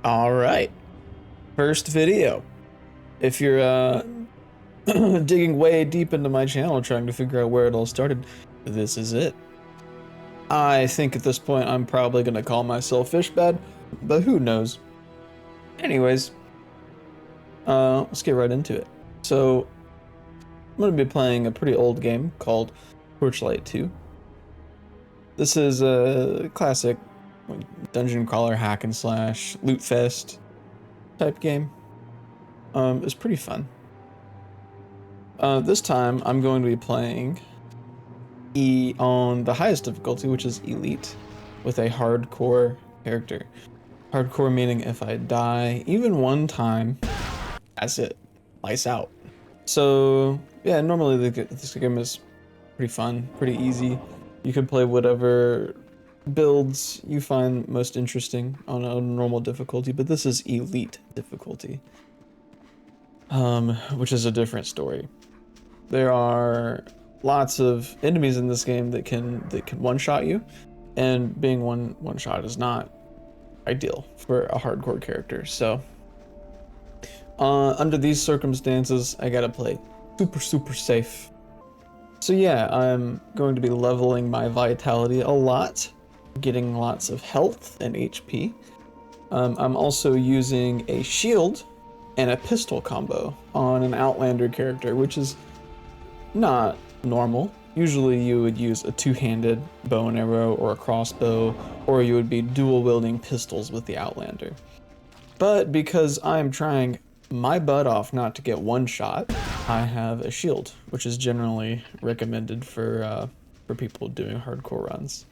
All right, first video. If you're digging way deep into my channel trying to figure out where it all started, this is it. I think at this point I'm probably gonna call myself Fishbad, but who knows. Anyways, let's get right into it. So I'm gonna be playing a pretty old game called Torchlight 2. This is a classic dungeon crawler hack and slash loot fest type game. It's pretty fun. This time I'm going to be playing on the highest difficulty, which is Elite, with a hardcore character. Hardcore meaning if I die even one time, that's it, lights out. So yeah, normally this game is pretty fun, pretty easy. You can play whatever builds you find most interesting on a normal difficulty, but this is Elite difficulty, which is a different story. There are lots of enemies in this game that can one-shot you, and being one shot is not ideal for a hardcore character. So under these circumstances, I gotta play super safe. So yeah, I'm going to be leveling my vitality a lot, getting lots of health and HP. I'm also using a shield and a pistol combo on an Outlander character, which is not normal. Usually you would use a two-handed bow and arrow or a crossbow, or you would be dual wielding pistols with the Outlander. But because I'm trying my butt off not to get one shot, I have a shield, which is generally recommended for people doing hardcore runs.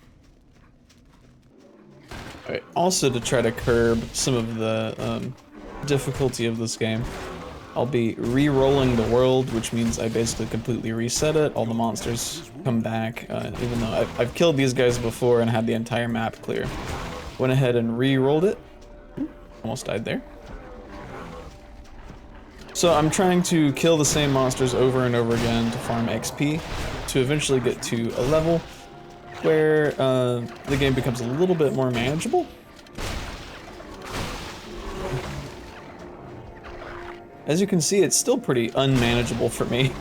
Alright, also to try to curb some of the difficulty of this game, I'll be re-rolling the world, which means I basically completely reset it. All the monsters come back, even though I've killed these guys before and had the entire map clear. Went ahead and re-rolled it. Almost died there. So I'm trying to kill the same monsters over and over again to farm XP, to eventually get to a level where the game becomes a little bit more manageable. As you can see, it's still pretty unmanageable for me.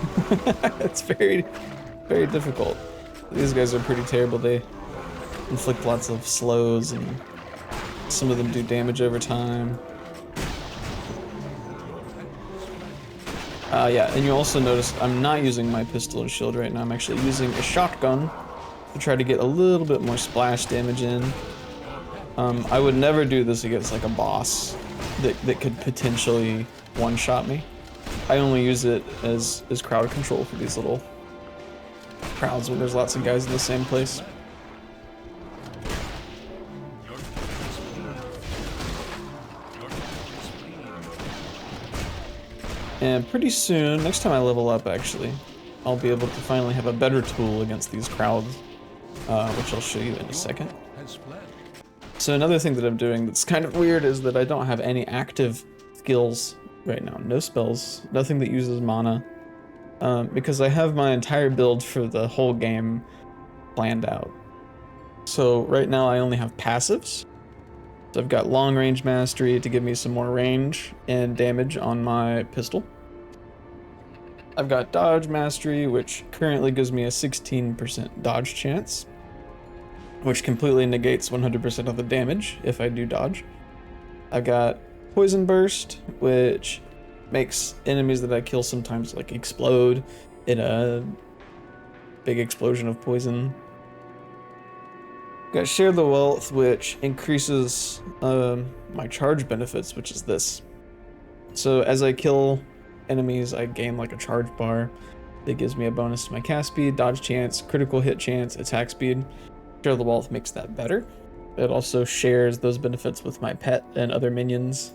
It's very difficult. These guys are pretty terrible. They inflict lots of slows, and some of them do damage over time. Yeah, and you also notice I'm not using my pistol and shield right now. I'm actually using a shotgun to try to get a little bit more splash damage in. I would never do this against like a boss that could potentially one-shot me. I only use it as crowd control for these little crowds when there's lots of guys in the same place. And pretty soon, next time I level up actually, I'll be able to finally have a better tool against these crowds, which I'll show you in a second. So another thing that I'm doing that's kind of weird is that I don't have any active skills right now. No spells, nothing that uses mana, because I have my entire build for the whole game planned out. So right now I only have passives. So I've got long range mastery to give me some more range and damage on my pistol. I've got dodge mastery, which currently gives me a 16% dodge chance, which completely negates 100% of the damage if I do dodge. I've got poison burst, which makes enemies that I kill sometimes like explode in a big explosion of poison. Got Share the Wealth, which increases my charge benefits, which is this. So as I kill enemies, I gain like a charge bar that gives me a bonus to my cast speed, dodge chance, critical hit chance, attack speed. Share the Wealth makes that better. It also shares those benefits with my pet and other minions.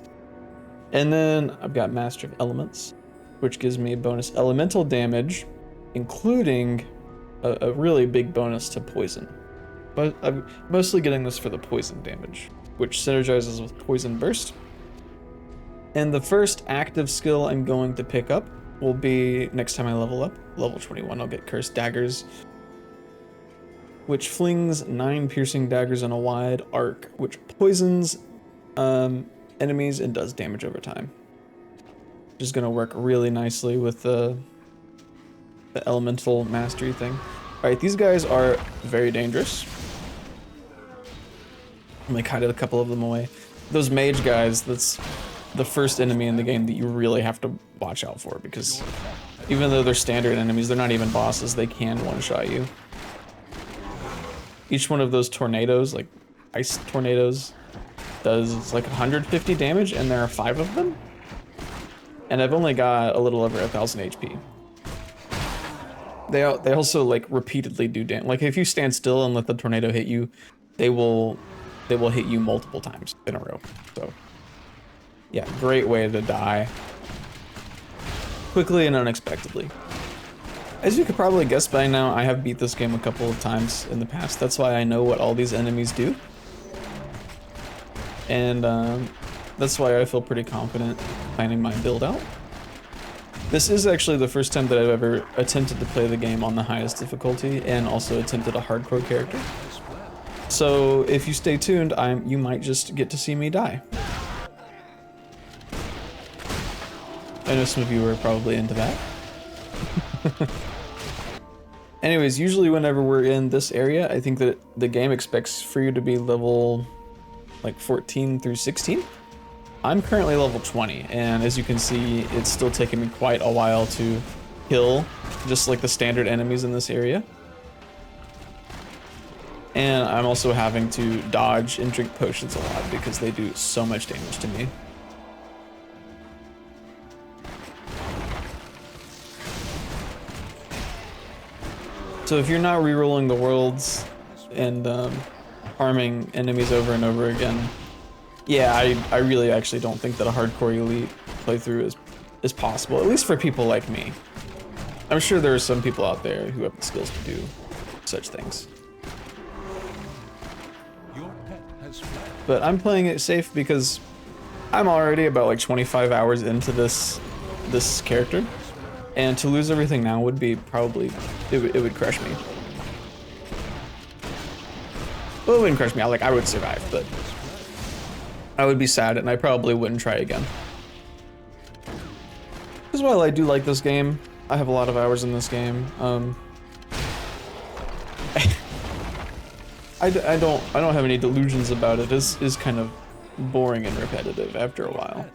And then I've got Master of Elements, which gives me a bonus elemental damage, including a really big bonus to poison. But I'm mostly getting this for the poison damage, which synergizes with Poison Burst. And the first active skill I'm going to pick up will be next time I level up. Level 21, I'll get Cursed Daggers, which flings 9 piercing daggers in a wide arc, which poisons enemies and does damage over time. Which is going to work really nicely with the elemental mastery thing. Alright, these guys are very dangerous. I'm like hide a couple of them away. Those mage guys, that's the first enemy in the game that you really have to watch out for, because even though they're standard enemies, they're not even bosses, they can one-shot you. Each one of those tornadoes, like ice tornadoes, does like 150 damage, and there are 5 of them. And I've only got a little over 1,000 HP. They also like repeatedly do damage. Like if you stand still and let the tornado hit you, they will hit you multiple times in a row. So yeah, great way to die quickly and unexpectedly. As you could probably guess by now, I have beat this game a couple of times in the past. That's why I know what all these enemies do. And that's why I feel pretty confident planning my build out. This is actually the first time that I've ever attempted to play the game on the highest difficulty and also attempted a hardcore character. So if you stay tuned, you might just get to see me die. I know some of you are probably into that. Anyways, usually whenever we're in this area, I think that the game expects for you to be level like 14 through 16. I'm currently level 20, and as you can see, it's still taking me quite a while to kill just like the standard enemies in this area. And I'm also having to dodge and drink potions a lot because they do so much damage to me. So if you're not rerolling the worlds and farming enemies over and over again, yeah, I really actually don't think that a hardcore elite playthrough is possible, at least for people like me. I'm sure there are some people out there who have the skills to do such things. But I'm playing it safe because I'm already about like 25 hours into this character, and to lose everything now would be probably, it would crush me. Well, it wouldn't crush me, I would survive, but I would be sad and I probably wouldn't try again. Because while I do like this game, I have a lot of hours in this game. I don't have any delusions about it. It's kind of boring and repetitive after a while.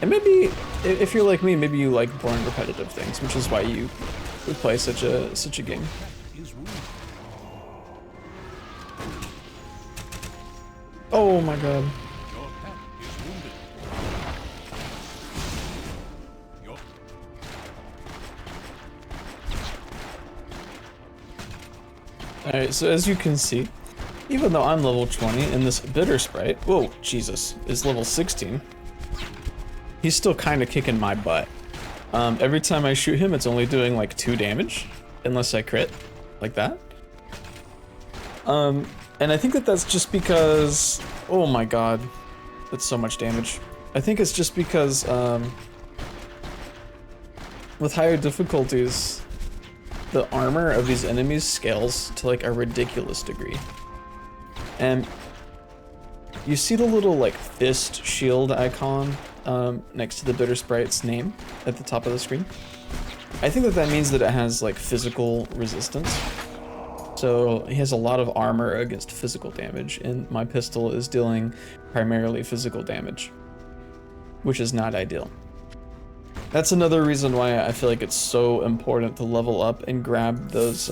And maybe if you're like me, maybe you like boring, repetitive things, which is why you would play such a game. Oh my god. Alright, so as you can see, even though I'm level 20 and this bitter sprite, whoa, Jesus, is level 16, he's still kind of kicking my butt. Every time I shoot him, it's only doing like 2 damage, unless I crit, like that. And I think that that's just because, oh my god, that's so much damage. I think it's just because, with higher difficulties, the armor of these enemies scales to like a ridiculous degree. And you see the little like fist shield icon next to the bitter sprite's name at the top of the screen. I think that means that it has like physical resistance. So he has a lot of armor against physical damage, and my pistol is dealing primarily physical damage, which is not ideal. That's another reason why I feel like it's so important to level up and grab those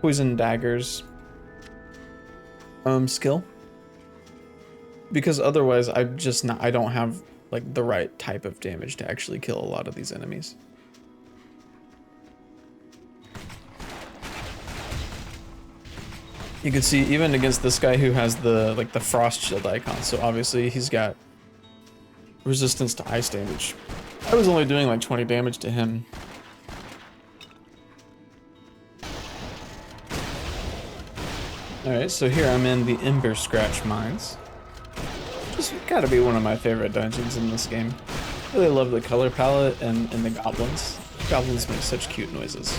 poison daggers skill, because otherwise I don't have like the right type of damage to actually kill a lot of these enemies. You can see even against this guy who has the like the frost shield icon, so obviously he's got resistance to ice damage. I was only doing like 20 damage to him. Alright, so here I'm in the Ember Scratch Mines. Just gotta be one of my favorite dungeons in this game. Really love the color palette and the goblins. Goblins make such cute noises.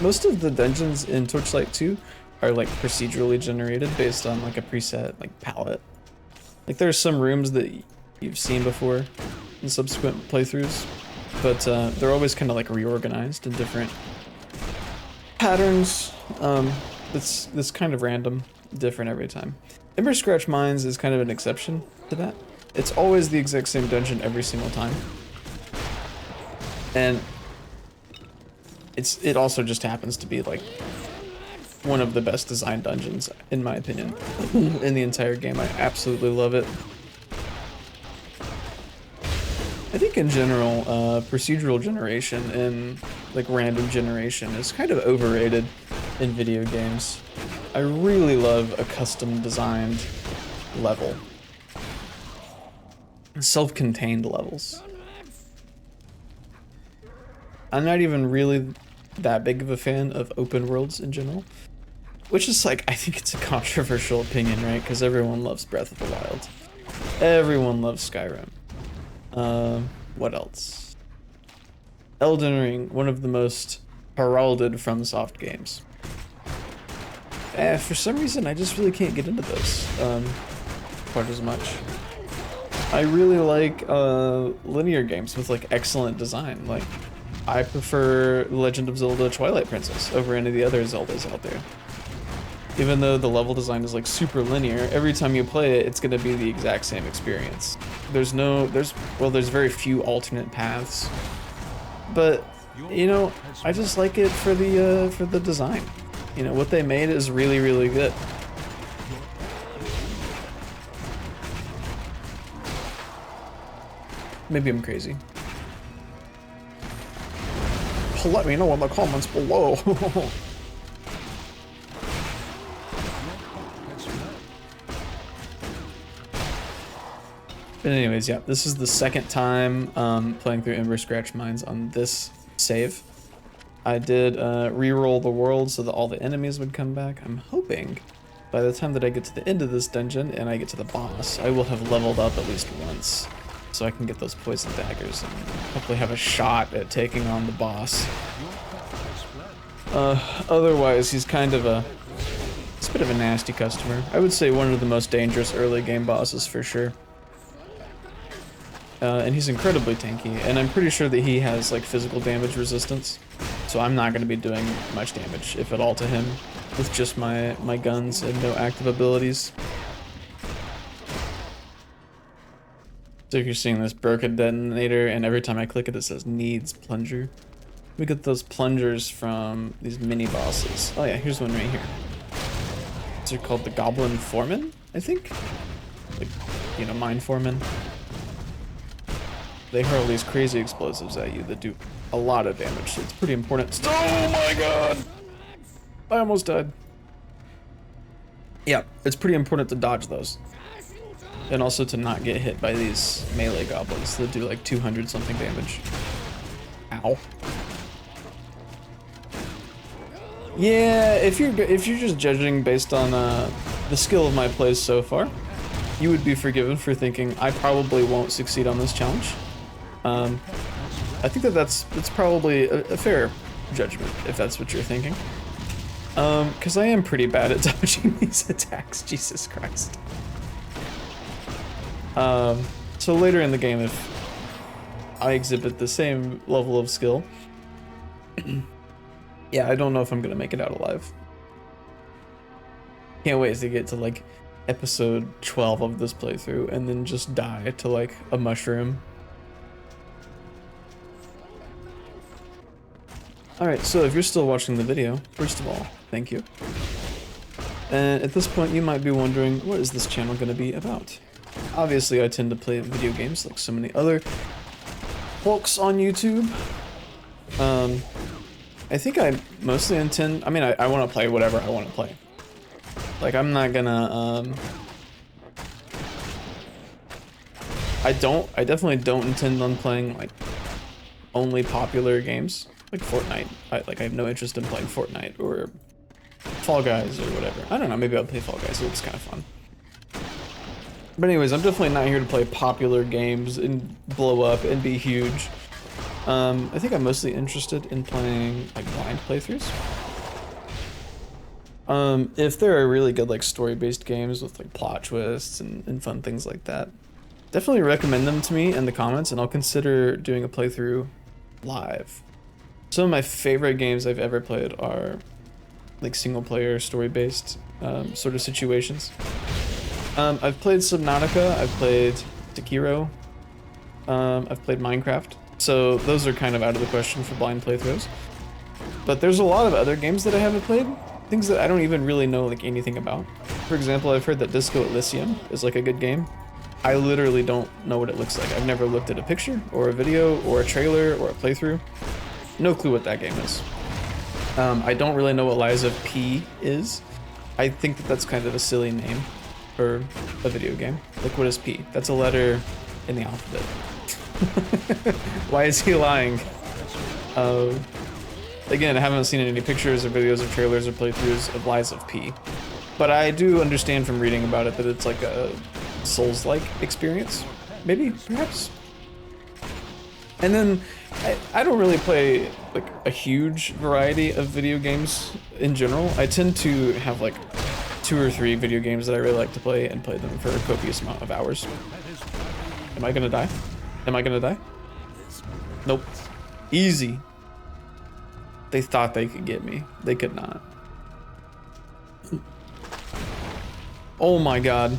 Most of the dungeons in Torchlight 2 are like procedurally generated based on like a preset like palette. Like there's some rooms that you've seen before in subsequent playthroughs, but they're always kind of like reorganized in different patterns. That's kind of random, different every time. Ember Scratch Mines is kind of an exception to that. It's always the exact same dungeon every single time. And it also just happens to be like one of the best designed dungeons, in my opinion, in the entire game. I absolutely love it. I think in general, procedural generation and like random generation is kind of overrated in video games. I really love a custom designed level. Self-contained levels. I'm not even really that big of a fan of open worlds in general, which is like, I think it's a controversial opinion, right? Because everyone loves Breath of the Wild. Everyone loves Skyrim. What else? Elden Ring, one of the most heralded FromSoft games. For some reason, I just really can't get into those quite as much. I really like linear games with like excellent design. Like, I prefer Legend of Zelda Twilight Princess over any of the other Zeldas out there. Even though the level design is like super linear, every time you play it, it's gonna be the exact same experience. There's very few alternate paths. But, you know, I just like it for the design. You know, what they made is really, really good. Maybe I'm crazy. Let me know in the comments below. But anyways, yeah, this is the second time playing through Ember Scratch Mines on this save. I did re-roll the world so that all the enemies would come back. I'm hoping by the time that I get to the end of this dungeon and I get to the boss, I will have leveled up at least once, so I can get those poison daggers and hopefully have a shot at taking on the boss. Otherwise, he's kind of he's a bit of a nasty customer. I would say one of the most dangerous early game bosses for sure. And he's incredibly tanky, and I'm pretty sure that he has like physical damage resistance, so I'm not going to be doing much damage, if at all, to him with just my guns and no active abilities. So if you're seeing this, broke a detonator, and every time I click it, it says needs plunger. We get those plungers from these mini bosses. Oh yeah, here's one right here. These are called the Goblin Foreman, I think? Like, you know, Mine Foreman. They hurl these crazy explosives at you that do a lot of damage, so it's pretty important. Oh my god! I almost died. Yeah, it's pretty important to dodge those. And also to not get hit by these melee goblins that do like 200 something damage. Ow. Yeah, if you're just judging based on the skill of my plays so far, you would be forgiven for thinking I probably won't succeed on this challenge. I think that's probably a fair judgment if that's what you're thinking. Because I am pretty bad at dodging these attacks. Jesus Christ. So later in the game, if I exhibit the same level of skill, yeah, I don't know if I'm gonna make it out alive. Can't wait to get to like episode 12 of this playthrough and then just die to like a mushroom. Alright, so if you're still watching the video, first of all, thank you. And at this point you might be wondering, what is this channel going to be about? Obviously I tend to play video games like so many other folks on YouTube. I think I mostly intend, I mean, I want to play whatever I want to play. Like, I'm not gonna, I definitely don't intend on playing like only popular games. Like Fortnite. I have no interest in playing Fortnite or Fall Guys or whatever. I don't know, maybe I'll play Fall Guys, it looks kind of fun. But anyways, I'm definitely not here to play popular games and blow up and be huge. I think I'm mostly interested in playing like blind playthroughs. If there are really good like story-based games with like plot twists and fun things like that, definitely recommend them to me in the comments, and I'll consider doing a playthrough live. Some of my favorite games I've ever played are like single-player story-based sort of situations. I've played Subnautica, I've played Sekiro, I've played Minecraft, so those are kind of out of the question for blind playthroughs. But there's a lot of other games that I haven't played, things that I don't even really know like anything about. For example, I've heard that Disco Elysium is like a good game. I literally don't know what it looks like. I've never looked at a picture or a video or a trailer or a playthrough. No clue what that game is. I don't really know what Lies of P is. I think that that's kind of a silly name for a video game. Like, what is P? That's a letter in the alphabet. Why is he lying? Again, I haven't seen any pictures or videos or trailers or playthroughs of Lies of P. But I do understand from reading about it that it's like a Souls-like experience. Maybe, perhaps. And then, I don't really play like a huge variety of video games in general. I tend to have like 2 or 3 video games that I really like to play and play them for a copious amount of hours. Am I gonna die? Am I gonna die? Nope. Easy. They thought they could get me. They could not. Oh my god.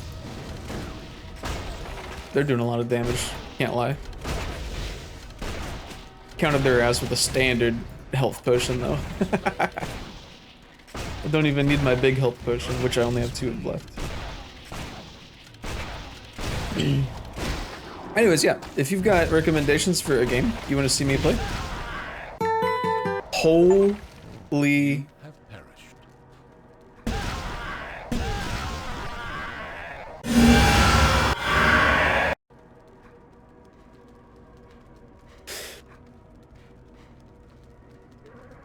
They're doing a lot of damage. Can't lie. Counted their ass with a standard health potion though. I don't even need my big health potion, which I only have 2 left. Anyways, yeah, if you've got recommendations for a game you want to see me play, holy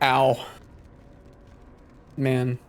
ow. Man.